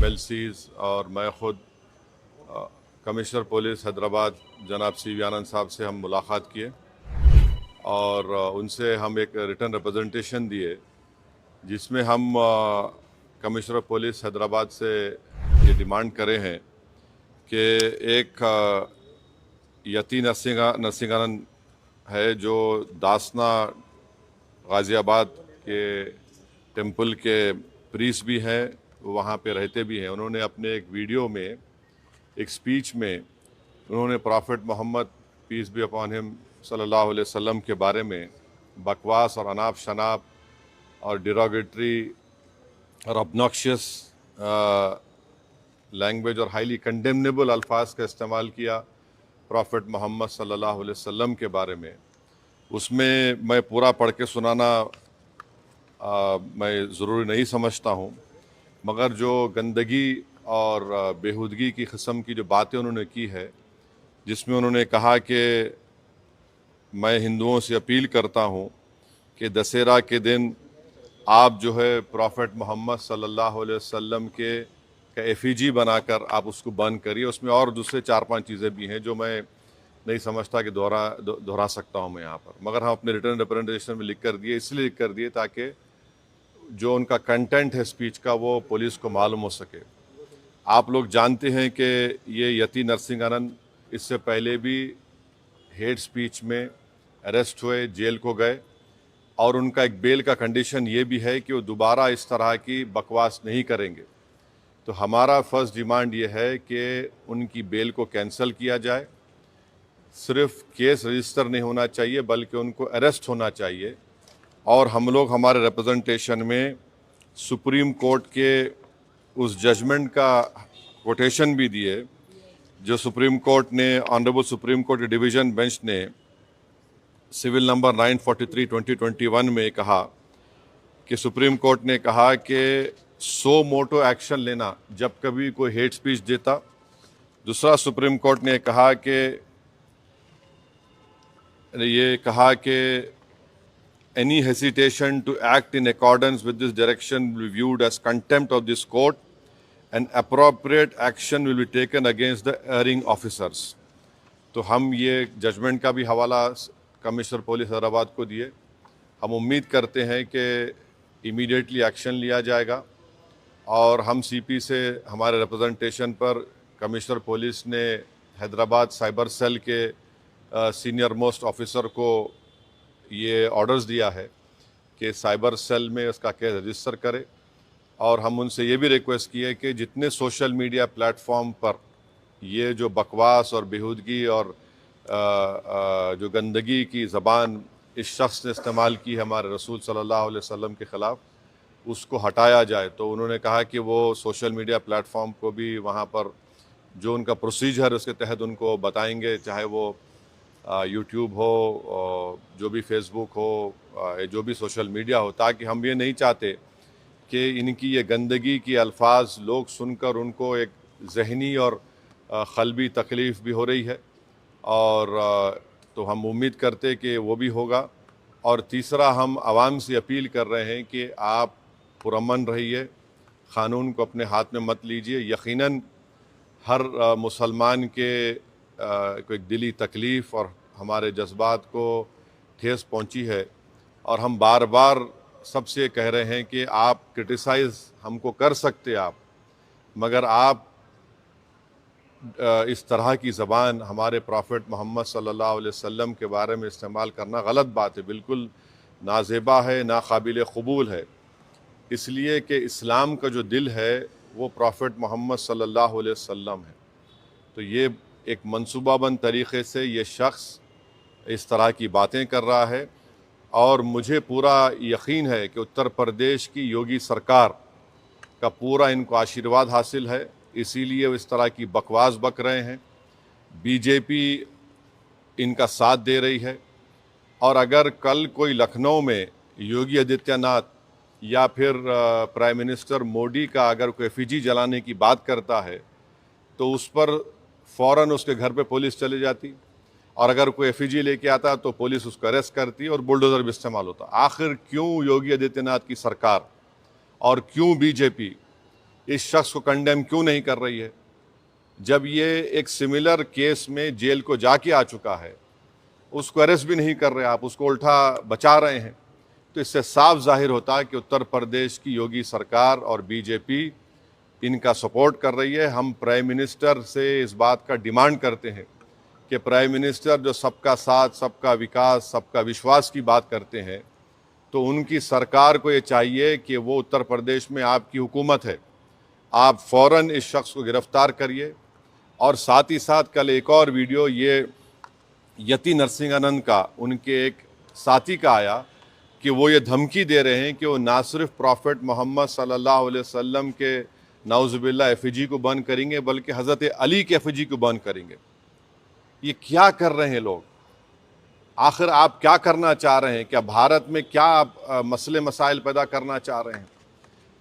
MLCs और मैं ख़ुद कमिश्नर पुलिस हैदराबाद जनाब CV आनंद साहब से हम मुलाकात किए और उनसे हम एक रिटन रिप्रेजेंटेशन दिए जिसमें हम कमिश्नर पुलिस हैदराबाद से ये डिमांड करे हैं कि एक यती नरसिंहानंद है जो दासना गाज़ियाबाद के टेंपल के प्रीस्ट भी हैं, वहाँ पे रहते भी हैं। उन्होंने अपने एक वीडियो में एक स्पीच में उन्होंने prophet Muhammad peace be upon him सल्लल्लाहु अलैहि वसल्लम के बारे में बकवास और अनाप शनाप और डिरोगेटरी और ऑब्नॉक्शियस लैंग्वेज और हाईली कंडेमनेबल अल्फाज का इस्तेमाल किया प्रॉफिट मोहम्मद सल्लल्लाहु अलैहि वसल्लम के बारे में। उसमें मैं पूरा पढ़ के सुनाना मैं ज़रूरी नहीं समझता हूँ, मगर जो गंदगी और बेहूदगी की किस्म की जो बातें उन्होंने की है, जिसमें उन्होंने कहा कि मैं हिंदुओं से अपील करता हूँ कि दशहरा के दिन आप जो है प्रॉफिट मोहम्मद सल्लल्लाहु अलैहि वसल्लम के एफिजी बनाकर आप उसको बंद करिए। उसमें और दूसरे 4-5 चीज़ें भी हैं जो मैं नहीं समझता कि दोहरा सकता हूँ मैं यहाँ पर, मगर हम अपने रिटर्न रिप्रेजेंटेशन में लिख कर दिए, इसलिए लिख कर दिए ताकि जो उनका कंटेंट है स्पीच का वो पुलिस को मालूम हो सके। आप लोग जानते हैं कि ये यती नरसिंहानंद इससे पहले भी हेट स्पीच में अरेस्ट हुए, जेल को गए और उनका एक बेल का कंडीशन ये भी है कि वो दोबारा इस तरह की बकवास नहीं करेंगे। तो हमारा फर्स्ट डिमांड ये है कि उनकी बेल को कैंसिल किया जाए। सिर्फ केस रजिस्टर नहीं होना चाहिए बल्कि उनको अरेस्ट होना चाहिए। और हम लोग हमारे रिप्रेजेंटेशन में सुप्रीम कोर्ट के उस जजमेंट का कोटेशन भी दिए जो सुप्रीम कोर्ट ने, honourable supreme court division bench ने सिविल नंबर 943/2021 में कहा कि सुप्रीम कोर्ट ने कहा कि सो मोटो एक्शन लेना जब कभी कोई हेट स्पीच देता। दूसरा, सुप्रीम कोर्ट ने कहा कि any hesitation to act in accordance with this direction will be viewed as contempt of this court and appropriate action will be taken against the erring officers। तो हम ये judgement का भी हवाला कमिश्नर पुलिस हैदराबाद को दिए। हम उम्मीद करते हैं कि इमीडिएटली एक्शन लिया जाएगा और हम CP से हमारे रिप्रेजेंटेशन पर कमिश्नर पुलिस ने हैदराबाद साइबर सेल के सीनियर मोस्ट ऑफिसर को ये ऑर्डर्स दिया है कि साइबर सेल में उसका केस रजिस्टर करे। और हम उनसे ये भी रिक्वेस्ट की है कि जितने सोशल मीडिया प्लेटफॉर्म पर ये जो बकवास और बेहूदगी और जो गंदगी की ज़बान इस शख्स ने इस्तेमाल की है हमारे रसूल सल्लल्लाहु अलैहि वसल्लम के ख़िलाफ़, उसको हटाया जाए। तो उन्होंने कहा कि वो सोशल मीडिया प्लेटफॉर्म को भी वहाँ पर जो उनका प्रोसीजर उसके तहत उनको बताएंगे, चाहे वो यूट्यूब हो, जो भी फेसबुक हो, जो भी सोशल मीडिया हो, ताकि हम ये नहीं चाहते कि इनकी ये गंदगी की अल्फाज लोग सुनकर उनको एक जहनी और क़ल्बी तकलीफ़ भी हो रही है। और तो हम उम्मीद करते कि वो भी होगा। और तीसरा, हम आवाम से अपील कर रहे हैं कि आप पुरअमन रहिए, क़ानून को अपने हाथ में मत लीजिए। यकीनन हर मुसलमान के को एक दिली तकलीफ़ और हमारे जज्बात को ठेस पहुंची है और हम बार बार सबसे कह रहे हैं कि आप क्रिटिसाइज़ हमको कर सकते आप, मगर आप इस तरह की ज़बान हमारे प्रॉफिट मोहम्मद सल्लल्लाहु अलैहि वसल्लम के बारे में इस्तेमाल करना गलत बात है, बिल्कुल नाज़ेबा है, नाकाबिल क़बूल है। इसलिए कि इस्लाम का जो दिल है वो प्रॉफिट मोहम्मद सल्लल्लाहु अलैहि वसल्लम है। तो ये एक मंसूबाबंद तरीक़े से ये शख्स इस तरह की बातें कर रहा है और मुझे पूरा यकीन है कि उत्तर प्रदेश की योगी सरकार का पूरा इनको आशीर्वाद हासिल है, इसीलिए वो इस तरह की बकवास बक रहे हैं। बीजेपी इनका साथ दे रही है और अगर कल कोई लखनऊ में योगी आदित्यनाथ या फिर प्राइम मिनिस्टर मोदी का अगर कोई एफिजी जलाने की बात करता है तो उस पर फ़ौरन उसके घर पे पुलिस चली जाती और अगर कोई एफिजी लेके आता तो पुलिस उसको अरेस्ट करती और बुलडोज़र भी इस्तेमाल होता। आखिर क्यों योगी आदित्यनाथ की सरकार और क्यों बीजेपी इस शख्स को कंडेम क्यों नहीं कर रही है? जब ये एक सिमिलर केस में जेल को जाके आ चुका है, उसको अरेस्ट भी नहीं कर रहे आप, उसको उल्टा बचा रहे हैं। तो इससे साफ जाहिर होता है कि उत्तर प्रदेश की योगी सरकार और बीजेपी इनका सपोर्ट कर रही है। हम प्राइम मिनिस्टर से इस बात का डिमांड करते हैं कि प्राइम मिनिस्टर जो सबका साथ, सबका विकास, सबका विश्वास की बात करते हैं, तो उनकी सरकार को ये चाहिए कि वो उत्तर प्रदेश में आपकी हुकूमत है, आप फ़ौरन इस शख्स को गिरफ्तार करिए। और साथ ही साथ कल एक और वीडियो ये यति नरसिंहानंद का, उनके एक साथी का आया कि वो ये धमकी दे रहे हैं कि वो ना सिर्फ प्रॉफेट मोहम्मद सल्लल्लाहु अलैहि वसल्लम के नाउज़ुबिल्लाह एफिजी को बंद करेंगे, बल्कि हज़रत अली के एफिजी को बंद करेंगे। ये क्या कर रहे हैं लोग? आखिर आप क्या करना चाह रहे हैं? क्या भारत में क्या आप मसले मसाइल पैदा करना चाह रहे हैं?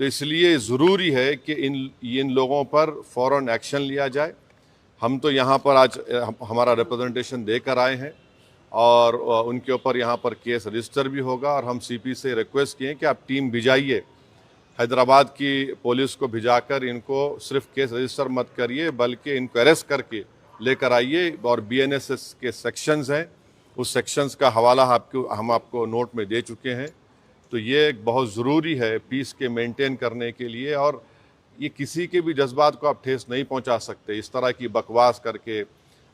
तो इसलिए ज़रूरी है कि इन लोगों पर फ़ौरन एक्शन लिया जाए। हम तो यहाँ पर आज हमारा रिप्रेजेंटेशन देकर आए हैं और उनके ऊपर यहाँ पर केस रजिस्टर भी होगा। और हम सीपी से रिक्वेस्ट किए कि आप टीम भिजाइए, हैदराबाद की पुलिस को भिजाकर इनको सिर्फ केस रजिस्टर मत करिए, बल्कि इनको अरेस्ट करके लेकर आइए। और बीएनएस के सेक्शंस हैं, उस सेक्शंस का हवाला हम आपको नोट में दे चुके हैं। तो ये बहुत ज़रूरी है पीस के मेंटेन करने के लिए। और ये किसी के भी जज्बात को आप ठेस नहीं पहुंचा सकते इस तरह की बकवास करके।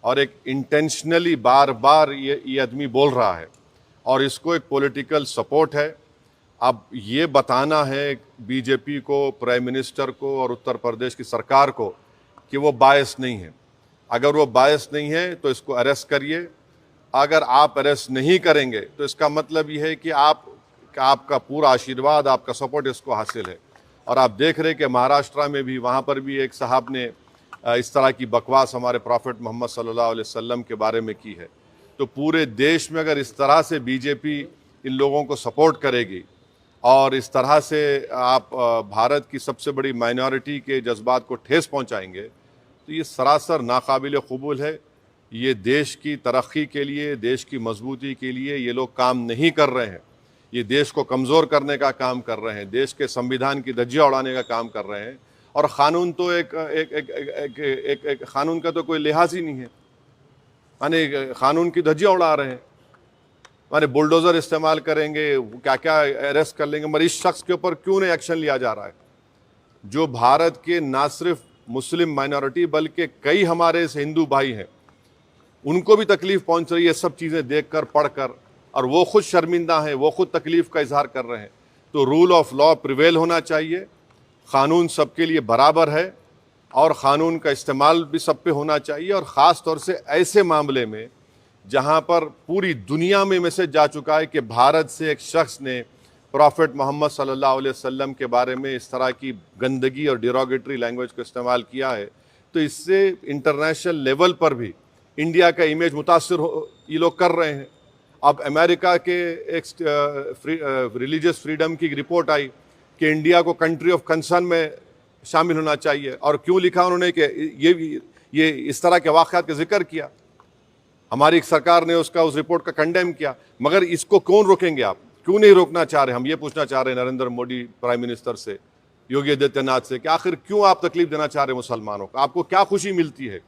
और एक इंटेंशनली बार बार ये आदमी बोल रहा है और इसको एक पॉलिटिकल सपोर्ट है। अब ये बताना है बीजेपी को, प्राइम मिनिस्टर को और उत्तर प्रदेश की सरकार को कि वो बायस नहीं है। अगर वो बायस नहीं है तो इसको अरेस्ट करिए। अगर आप अरेस्ट नहीं करेंगे तो इसका मतलब ये है कि आपका पूरा आशीर्वाद, आपका सपोर्ट इसको हासिल है। और आप देख रहे हैं कि महाराष्ट्र में भी, वहाँ पर भी एक साहब ने इस तरह की बकवास हमारे प्रॉफेट मोहम्मद सल्लल्लाहु अलैहि वसल्लम के बारे में की है। तो पूरे देश में अगर इस तरह से बीजेपी इन लोगों को सपोर्ट करेगी और इस तरह से आप भारत की सबसे बड़ी माइनॉरिटी के जज्बात को ठेस पहुँचाएंगे, तो ये सरासर नाकाबिल कबूल है। ये देश की तरक्की के लिए, देश की मजबूती के लिए ये लोग काम नहीं कर रहे हैं। ये देश को कमज़ोर करने का काम कर रहे हैं, देश के संविधान की धज्जियाँ उड़ाने का काम कर रहे हैं। और क़ानून तो एक क़ानून का तो कोई लिहाज ही नहीं है, माने क़ानून की धज्जियाँ उड़ा रहे हैं। माने बुलडोज़र इस्तेमाल करेंगे, क्या क्या अरेस्ट कर लेंगे, मगर इस शख्स के ऊपर क्यों नहीं एक्शन लिया जा रहा है? जो भारत के ना सिर्फ मुस्लिम माइनॉरिटी बल्कि कई हमारे हिंदू भाई हैं, उनको भी तकलीफ़ पहुंच रही है सब चीज़ें देखकर, पढ़कर, और वो खुद शर्मिंदा हैं, वो खुद तकलीफ़ का इजहार कर रहे हैं। तो रूल ऑफ लॉ प्रिवेल होना चाहिए, क़ानून सबके लिए बराबर है और क़ानून का इस्तेमाल भी सब पे होना चाहिए। और ख़ास तौर से ऐसे मामले में जहाँ पर पूरी दुनिया में मैसेज जा चुका है कि भारत से एक शख्स ने प्रॉफेट मोहम्मद सल्लल्लाहु अलैहि वसल्लम के बारे में इस तरह की गंदगी और डिरोगेटरी लैंग्वेज को इस्तेमाल किया है, तो इससे इंटरनेशनल लेवल पर भी इंडिया का इमेज मुतासर ये लोग कर रहे हैं। अब अमेरिका के एक रिलीजियस फ्रीडम की रिपोर्ट आई कि इंडिया को कंट्री ऑफ कंसर्न में शामिल होना चाहिए। और क्यों लिखा उन्होंने कि ये इस तरह के वाक़यात का जिक्र किया। हमारी सरकार ने उस रिपोर्ट का कंडेम किया, मगर इसको कौन रोकेंगे आप? क्यों नहीं रोकना चाह रहे? हम ये पूछना चाह रहे हैं नरेंद्र मोदी प्राइम मिनिस्टर से, योगी आदित्यनाथ से, कि आखिर क्यों आप तकलीफ देना चाह रहे हैं मुसलमानों को? आपको क्या खुशी मिलती है?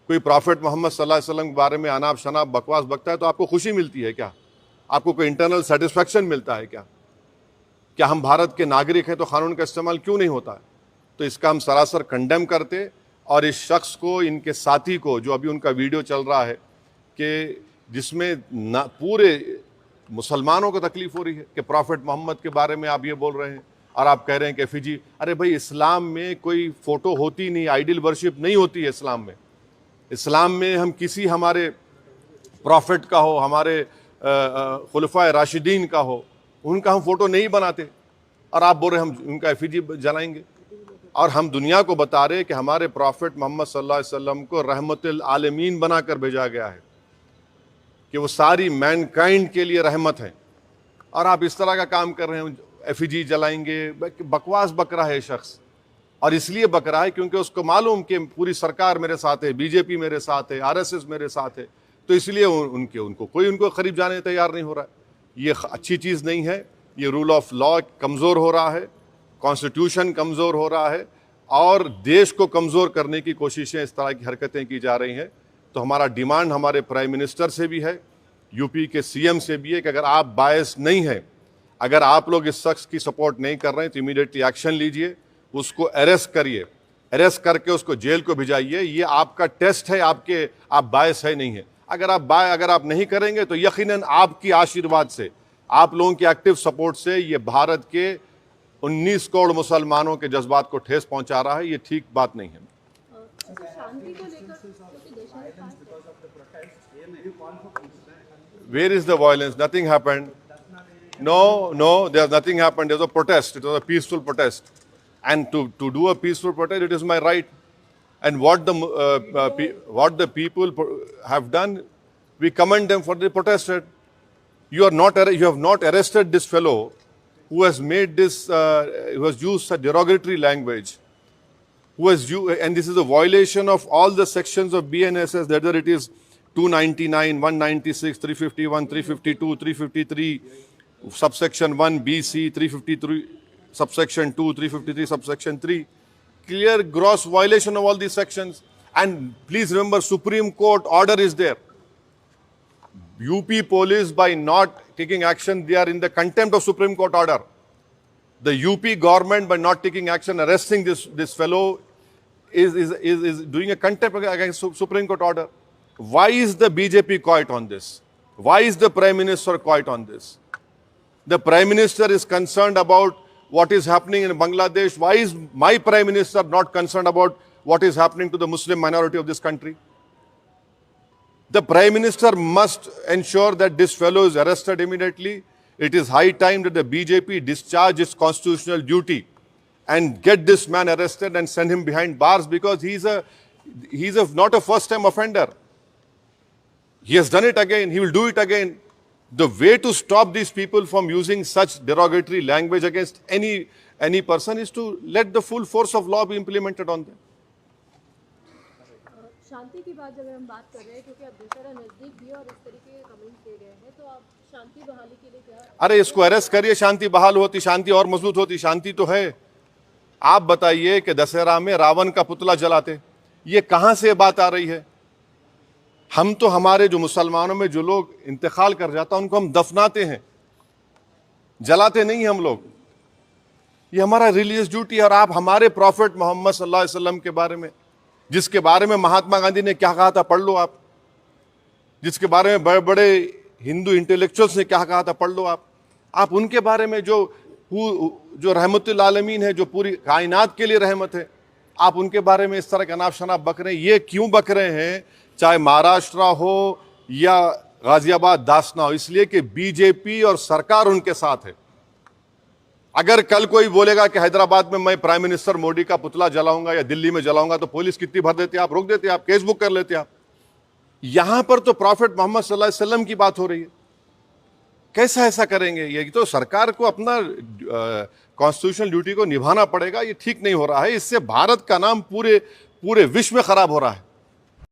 कोई प्रॉफेट मोहम्मद सल्लल्लाहु अलैहि वसल्लम के बारे में अनाप शनाप बकवास बकता है तो आपको खुशी मिलती है क्या? आपको कोई इंटरनल सेटिस्फेक्शन मिलता है क्या? क्या हम भारत के नागरिक हैं तो क़ानून का इस्तेमाल क्यों नहीं होता है? तो इसका हम सरासर कंडेम करते। और इस शख्स को, इनके साथी को, जो अभी उनका वीडियो चल रहा है कि जिसमें पूरे मुसलमानों को तकलीफ़ हो रही है कि प्रॉफेट मोहम्मद के बारे में आप ये बोल रहे हैं और आप कह रहे हैं कि एफिजी। अरे भाई, इस्लाम में कोई फ़ोटो होती नहीं, आइडल वर्शिप नहीं होती है इस्लाम में। इस्लाम में हम किसी हमारे प्रॉफिट का हो, हमारे खुलफाए राशिदीन का हो, उनका हम फ़ोटो नहीं बनाते। और आप बोल रहे हम उनका एफिजी जलाएंगे। और हम दुनिया को बता रहे कि हमारे प्रॉफिट मोहम्मद सल्लल्लाहु अलैहि वसल्लम को रहमतुल आलमीन बनाकर भेजा गया है, कि वो सारी मैनकाइंड के लिए रहमत है। और आप इस तरह का काम कर रहे हैं, एफिजी जलाएंगे। बकवास बक रहा है शख्स। और इसलिए बक रहा है क्योंकि उसको मालूम कि पूरी सरकार मेरे साथ है, बीजेपी मेरे साथ है, आरएसएस मेरे साथ है, तो इसलिए उनको कोई करीब जाने तैयार नहीं हो रहा है। ये अच्छी चीज़ नहीं है। ये रूल ऑफ लॉ कमज़ोर हो रहा है, कॉन्स्टिट्यूशन कमज़ोर हो रहा है। और देश को कमज़ोर करने की कोशिशें, इस तरह की हरकतें की जा रही हैं। तो हमारा डिमांड हमारे प्राइम मिनिस्टर से भी है, यूपी के सीएम से भी है कि अगर आप बायस नहीं हैं, अगर आप लोग इस शख्स की सपोर्ट नहीं कर रहे हैं तो इमीडिएटली एक्शन लीजिए, उसको अरेस्ट करिए, अरेस्ट करके उसको जेल को भिजाइए। ये आपका टेस्ट है, आप बायस है नहीं है। अगर आप नहीं करेंगे तो यकीनन आपकी आशीर्वाद से, आप लोगों की एक्टिव सपोर्ट से ये भारत के 19 करोड़ मुसलमानों के जज्बात को ठेस पहुंचा रहा है। ये ठीक बात नहीं है। शांति को लेकर क्योंकि देश में Where is the violence? Nothing happened. No, there's nothing happened. There was a protest. It was a peaceful protest. And to do a peaceful protest, it is my right. And what the people have done, we commend them for the protested. You have not arrested this fellow who has made this, who has used such derogatory language, and this is a violation of all the sections of BNSS, whether it is 299, 196, 351, 352, 353, subsection 1, BC, 353, subsection 2, 353, subsection 3. Clear gross violation of all these sections. And please remember, Supreme Court order is there. UP police, by not taking action, they are in the contempt of Supreme Court order. The UP government, by not taking action, arresting this fellow, is doing a contempt against Supreme Court order. Why is the BJP quiet on this? Why is the Prime Minister quiet on this? The Prime Minister is concerned about what is happening in Bangladesh. Why is my Prime Minister not concerned about what is happening to the Muslim minority of this country? The Prime Minister must ensure that this fellow is arrested immediately. It is high time that the BJP discharge its constitutional duty and get this man arrested and send him behind bars, because he's not a first-time offender. He has done it again. He will do it again. The way to stop these people from using such derogatory language against any person is to let the full force of law be implemented on them. शांति की बात जब हम बात कर रहे हैं, क्योंकि अब दशहरा नजदीक भी है और इस तरीके के कमेंट्स किए गए हैं, तो आप शांति बहाली के लिए क्या? अरे इसको अरेस्ट करिए, शांति बहाल होती, शांति और मजबूत होती। शांति तो है। आप बताइए कि दशहरा में रावण का पुतला जलाते, ये कहां से बात आ रही है? हम तो हमारे जो मुसलमानों में जो लोग इंतकाल कर जाता उनको हम दफनाते हैं, जलाते नहीं हम लोग। ये हमारा रिलीजियस ड्यूटी है। और आप हमारे प्रॉफिट मोहम्मद सल्लल्लाहु अलैहि वसल्लम के बारे में, जिसके बारे में महात्मा गांधी ने क्या कहा था, पढ़ लो आप। जिसके बारे में बड़े बड़े हिंदू इंटेलेक्चुअल्स ने क्या कहा था, पढ़ लो आप उनके बारे में, जो रहमतुल आलमीन है, जो पूरी कायनात के लिए रहमत है, आप उनके बारे में इस तरह का नाम शनाब बक रहे हैं। ये क्यों बक रहे हैं? चाहे महाराष्ट्र हो या गाजियाबाद दासना हो, इसलिए कि बीजेपी और सरकार उनके साथ है। अगर कल कोई बोलेगा कि हैदराबाद में मैं प्राइम मिनिस्टर मोदी का पुतला जलाऊंगा या दिल्ली में जलाऊंगा, तो पुलिस कितनी भर देते, आप रोक देते, आप केस बुक कर लेते। आप यहां पर तो प्रॉफिट मोहम्मद सल्लल्लाहु अलैहि वसल्लम की बात हो रही है। कैसा ऐसा करेंगे? ये तो सरकार को अपना कॉन्स्टिट्यूशनल ड्यूटी को निभाना पड़ेगा। ये ठीक नहीं हो रहा है। इससे भारत का नाम पूरे विश्व में खराब हो रहा है।